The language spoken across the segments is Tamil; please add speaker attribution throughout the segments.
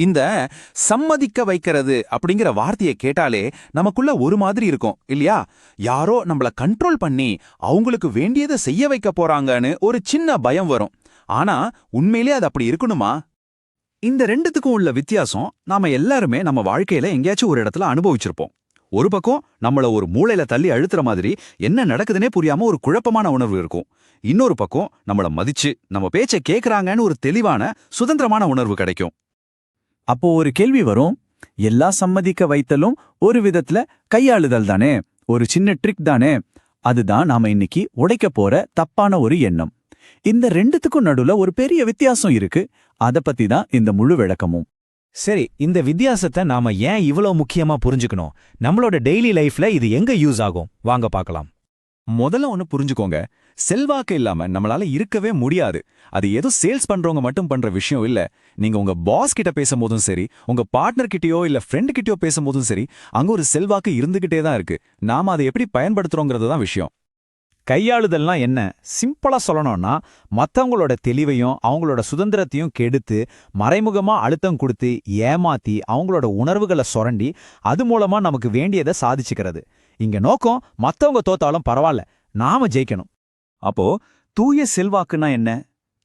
Speaker 1: இந்த சம்மதிக்க வைக்கிறது அப்படிங்கிற வார்த்தையை கேட்டாலே நமக்குள்ள ஒரு மாதிரி இருக்கும் இல்லையா? யாரோ நம்மள கண்ட்ரோல் பண்ணி அவங்களுக்கு வேண்டியதை செய்ய வைக்க போறாங்கன்னு ஒரு சின்ன பயம் வரும். ஆனா உண்மையிலே அது அப்படி இருக்கணுமா?
Speaker 2: இந்த ரெண்டுத்துக்கும் உள்ள வித்தியாசம் நாம எல்லாருமே நம்ம வாழ்க்கையில எங்கேயாச்சும் ஒரு இடத்துல அனுபவிச்சிருப்போம். ஒரு பக்கம் நம்மள ஒரு மூளையில தள்ளி அழுத்துற மாதிரி என்ன நடக்குதுன்னே புரியாம ஒரு குழப்பமான உணர்வு இருக்கும். இன்னொரு பக்கம் நம்மள மதிச்சு நம்ம பேச்சை கேக்குறாங்கன்னு ஒரு தெளிவான சுதந்திரமான உணர்வு கிடைக்கும்.
Speaker 3: அப்போ ஒரு கேள்வி வரும், எல்லா சம்மதிக்க வைத்தலும் ஒரு விதத்துல கையாளுதல் தானே, ஒரு சின்ன ட்ரிக் தானே. அதுதான் நாம இன்னைக்கு உடைக்க போற தப்பான ஒரு எண்ணம். இந்த ரெண்டுத்துக்கும் நடுவுல ஒரு பெரிய வித்தியாசம் இருக்கு. அத பத்தி தான் இந்த முழு விளக்கமும்.
Speaker 4: சரி, இந்த வித்தியாசத்தை நாம ஏன் இவ்வளவு முக்கியமா புரிஞ்சுக்கணும்? நம்மளோட டெய்லி லைஃப்ல இது எங்க யூஸ் ஆகும்? வாங்க பார்க்கலாம்.
Speaker 1: முதல்ல ஒன்னு புரிஞ்சுக்கோங்க, செல்வாக்கு இல்லாம நம்மளால இருக்கவே முடியாது. அது ஏதோ சேல்ஸ் பண்றவங்க மட்டும் பண்ற விஷயம் இல்ல. நீங்க உங்க பாஸ் கிட்ட பேசும்போதும் சரி, உங்க பார்ட்னர் கிட்டயோ இல்ல ஃப்ரெண்ட் கிட்டயோ பேசும்போதும் சரி, அங்க ஒரு செல்வாக்கு இருந்துகிட்டே தான் இருக்கு. நாம அதை எப்படி பயன்படுத்துறோங்கிறது தான் விஷயம்.
Speaker 4: கையாளுதல்னா என்ன? சிம்பிளா சொல்லணும்னா, மத்தவங்களோட தெளிவையும் அவங்களோட சுதந்திரத்தையும் கெடுத்து மறைமுகமா அழுத்தம் கொடுத்து ஏமாத்தி அவங்களோட உணர்வுகளை சுரண்டி அது மூலமா நமக்கு வேண்டியதை சாதிச்சுக்கிறது. இங்க நோக்கம் மத்தவங்க தோத்தாலும் பரவாயில்ல, நாம ஜெயிக்கணும்.
Speaker 2: அப்போ தூய செல்வாக்குன்னா என்ன?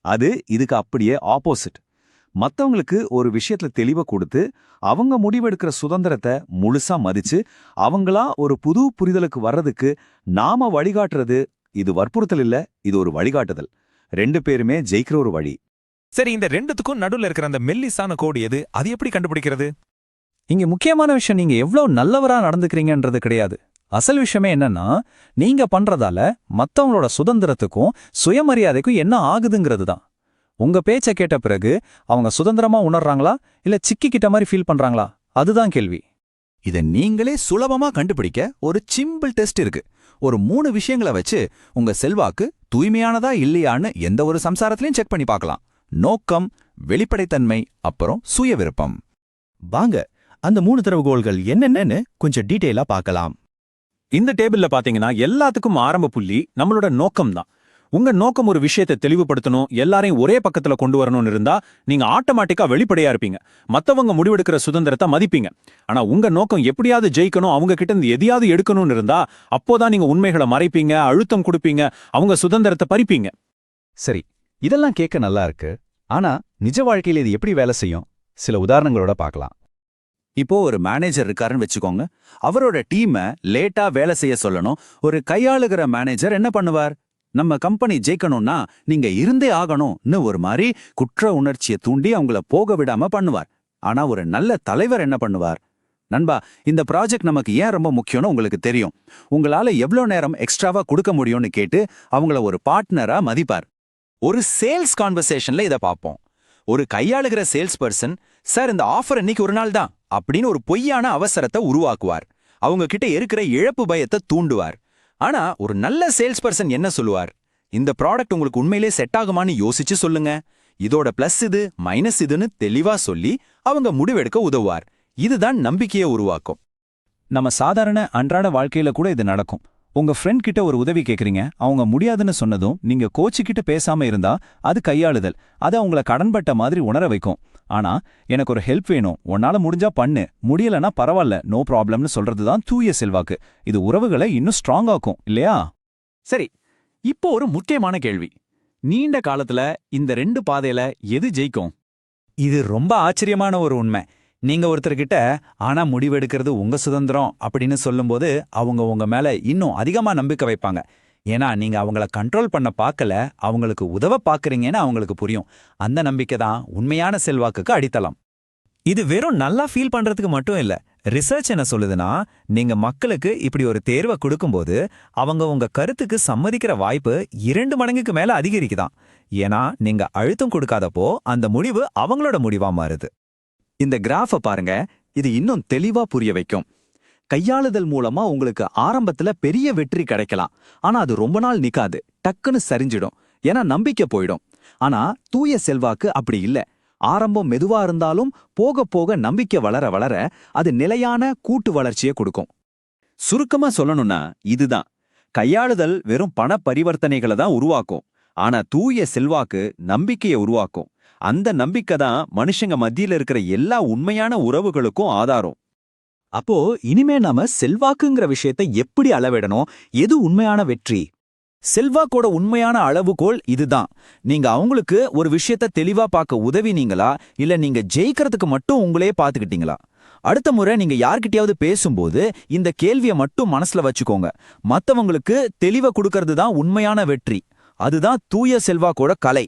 Speaker 2: அது இதுக்கு அப்படியே ஆப்போசிட். மத்தவங்களுக்கு ஒரு விஷயத்துல தெளிவை கொடுத்து அவங்க முடிவெடுக்கிற சுதந்திரத்தை முழுசா மதிச்சு அவங்களா ஒரு புது புரிதலுக்கு வர்றதுக்கு நாம வழிகாட்டுறது. இது வற்புறுத்தல் இல்ல, இது ஒரு வழிகாட்டுதல். ரெண்டு பேருமே ஜெயிக்கிற ஒரு வழி.
Speaker 5: சரி, இந்த ரெண்டுத்துக்கும் நடுவுல இருக்கிற அந்த மெல்லிசான கோடு எது? அது எப்படி கண்டுபிடிக்கிறது?
Speaker 3: இங்க முக்கியமான விஷயம் நீங்க எவ்வளவு நல்லவரா நடந்துக்கிறீங்கன்றது கிடையாது. அசல் விஷயமே என்னன்னா, நீங்க பண்றதால மத்தவங்களோட சுதந்திரத்துக்கும் சுயமரியாதைக்கும் என்ன ஆகுதுங்கிறது தான். உங்க பேச்ச கேட்ட பிறகு அவங்க சுதந்திரமா உணர்றாங்களா இல்ல சிக்கிக்கிட்ட மாதிரி ஃபீல் பண்றாங்களா? அதுதான் கேள்வி.
Speaker 1: இதை நீங்களே சுலபமா கண்டுபிடிக்க ஒரு சிம்பிள் டெஸ்ட் இருக்கு. ஒரு 3 விஷயங்களை வச்சு உங்க செல்வாக்கு தூய்மையானதா இல்லையான்னு எந்த ஒரு சம்சாரத்திலையும் செக் பண்ணி பார்க்கலாம். நோக்கம், வெளிப்படைத்தன்மை, அப்புறம் சுய விருப்பம்.
Speaker 6: வாங்க அந்த 3 திறவுகோள்கள் என்னென்னு கொஞ்சம் டீட்டெயிலா பார்க்கலாம்.
Speaker 5: இந்த டேபிள்ல பாத்தீங்கன்னா எல்லாத்துக்கும் ஆரம்ப புள்ளி நம்மளோட நோக்கம் தான். உங்க நோக்கம் ஒரு விஷயத்தை தெளிவுபடுத்தணும், எல்லாரையும் ஒரே பக்கத்துல கொண்டு வரணும்னு இருந்தா நீங்க ஆட்டோமேட்டிக்கா வெளிப்படையா இருப்பீங்க. மத்தவங்க முடிவெடுக்கிற சுதந்திரத்தை மதிப்பீங்க. ஆனா உங்க நோக்கம் எப்படியாவது ஜெயிக்கணும், அவங்க கிட்ட இருந்து எதையாவது எடுக்கணும்னு இருந்தா அப்போதான் நீங்க உண்மைகளை மறைப்பீங்க, அழுத்தம் கொடுப்பீங்க, அவங்க சுதந்திரத்தை பறிப்பீங்க.
Speaker 2: சரி, இதெல்லாம் கேட்க நல்லா இருக்கு. ஆனா நிஜ வாழ்க்கையில இது எப்படி வேலை செய்யும்? சில உதாரணங்களோட பார்க்கலாம். இப்போ ஒரு மேனேஜர் இருக்காருன்னு வச்சுக்கோங்க. அவரோட டீமை லேட்டா வேலை செய்ய சொல்லணும். ஒரு கையாளுகிற மேனேஜர் என்ன பண்ணுவார்? நம்ம கம்பெனி ஜெயிக்கணும்னா நீங்க இருந்தே ஆகணும்னு ஒரு மாதிரி குற்ற உணர்ச்சியை தூண்டி அவங்கள போக விடாம பண்ணுவார். ஆனா ஒரு நல்ல தலைவர் என்ன பண்ணுவார்? நண்பா, இந்த ப்ராஜெக்ட் நமக்கு ஏன் ரொம்ப முக்கியம்னு உங்களுக்கு தெரியும், உங்களால எவ்வளோ நேரம் எக்ஸ்ட்ராவா கொடுக்க முடியும்னு கேட்டு அவங்கள ஒரு பார்ட்னரா மதிப்பார். ஒரு சேல்ஸ் கான்வர்சேஷன்ல இதை பார்ப்போம். ஒரு கையாளுகிற சேல்ஸ் பர்சன், சார் இந்த ஆஃபர் இன்னைக்கு ஒரு நாள் தான் அப்படின்னு ஒரு பொய்யான அவசரத்தை உருவாக்குவார். அவங்க கிட்ட இருக்கிற இழப்பு பயத்தை தூண்டுவார். ஆனா ஒரு நல்ல சேல்ஸ் பர்சன் என்ன சொல்லுவார்? இந்த ப்ராடக்ட் உங்களுக்கு உண்மையிலே செட் ஆகுமான்னு யோசிச்சு சொல்லுங்க, இதோட பிளஸ் இது மைனஸ் இதுன்னு தெளிவா சொல்லி அவங்க முடிவெடுக்க உதவுவார். இதுதான் நம்பிக்கையை உருவாக்கும்.
Speaker 3: நம்ம சாதாரண அன்றாட வாழ்க்கையில கூட இது நடக்கும். உங்க ஃப்ரெண்ட் கிட்ட ஒரு உதவி கேக்குறீங்க, அவங்க முடியாதுன்னு சொன்னதும் நீங்க கோச்சிக்கிட்டு பேசாம இருந்தா அது கையாளுதல். அது அவங்கள கடன்பட்ட மாதிரி உணர வைக்கும். ஆனா எனக்கு ஒரு ஹெல்ப் வேணும், உன்னால முடிஞ்சா பண்ணு, முடியலன்னா பரவாயில்ல, நோ ப்ராப்ளம்னு சொல்றதுதான் தூய செல்வாக்கு. இது உறவுகளை இன்னும் ஸ்ட்ராங் ஆக்கும் இல்லையா?
Speaker 2: சரி, இப்போ ஒரு முக்கியமான கேள்வி. நீண்ட காலத்துல இந்த 2 பாதையில எது ஜெயிக்கும்?
Speaker 3: இது ரொம்ப ஆச்சரியமான ஒரு உண்மை. நீங்க ஒருத்தர்கிட்ட ஆனா முடிவெடுக்கிறது உங்க சுதந்திரம் அப்படின்னு சொல்லும்போது அவங்க உங்க மேல இன்னும் அதிகமா நம்பிக்கை வைப்பாங்க. ஏன்னா நீங்க அவங்கள கண்ட்ரோல் பண்ண பார்க்கல, அவங்களுக்கு உதவ பார்க்கறீங்கன்னு அவங்களுக்கு புரியும். அந்த நம்பிக்கை தான் உண்மையான செல்வாக்குக்கு அடித்தளம்.
Speaker 4: இது வெறும் நல்லா ஃபீல் பண்றதுக்கு மட்டும் இல்ல. ரிசர்ச் என்ன சொல்லுதுன்னா, நீங்க மக்களுக்கு இப்படி ஒரு தேர்வை கொடுக்கும்போது அவங்க உங்க கருத்துக்கு சம்மதிக்கிற வாய்ப்பு 2 மடங்குக்கு மேல அதிகரிக்குதான். ஏன்னா நீங்க அழுத்தம் கொடுக்காதப்போ அந்த முடிவு அவங்களோட முடிவா மாறுது.
Speaker 2: இந்த கிராஃபை பாருங்க, இது இன்னும் தெளிவா புரிய வைக்கும். கையாளுதல் மூலமா உங்களுக்கு ஆரம்பத்துல பெரிய வெற்றி கிடைக்கலாம். ஆனா அது ரொம்ப நாள் நிக்காது, டக்குன்னு சரிஞ்சிடும். ஏன்னா நம்பிக்கை போயிடும். ஆனா தூய செல்வாக்கு அப்படி இல்ல. ஆரம்பம் மெதுவா இருந்தாலும் போக போக நம்பிக்கை வளர வளர அது நிலையான கூட்டு வளர்ச்சியை கொடுக்கும். சுருக்கமா சொல்லணும்னா இதுதான், கையாளுதல் வெறும் பண பரிவர்த்தனைகளை தான் உருவாக்கும். ஆனா தூய செல்வாக்கு நம்பிக்கையை உருவாக்கும். அந்த நம்பிக்கை தான் மனுஷங்க மத்தியில இருக்கிற எல்லா உண்மையான உறவுகளுக்கும் ஆதாரம்.
Speaker 7: அப்போ இனிமே நாம செல்வாக்குங்கிற விஷயத்தை எப்படி அளவிடணும்? எது உண்மையான வெற்றி?
Speaker 3: செல்வாக்கோட உண்மையான அளவுகோல் இதுதான். நீங்க அவங்களுக்கு ஒரு விஷயத்த தெளிவா பார்க்க உதவினீங்களா, இல்ல நீங்க ஜெயிக்கிறதுக்கு மட்டும் உங்களே பார்த்துக்கிட்டீங்களா? அடுத்த முறை நீங்க யார்கிட்டயாவது பேசும்போது இந்த கேள்வியை மட்டும் மனசுல வச்சுக்கோங்க. மத்தவங்களுக்கு தெளிவை கொடுக்கறது தான் உண்மையான வெற்றி. அதுதான் தூய செல்வாக்கோட கலை.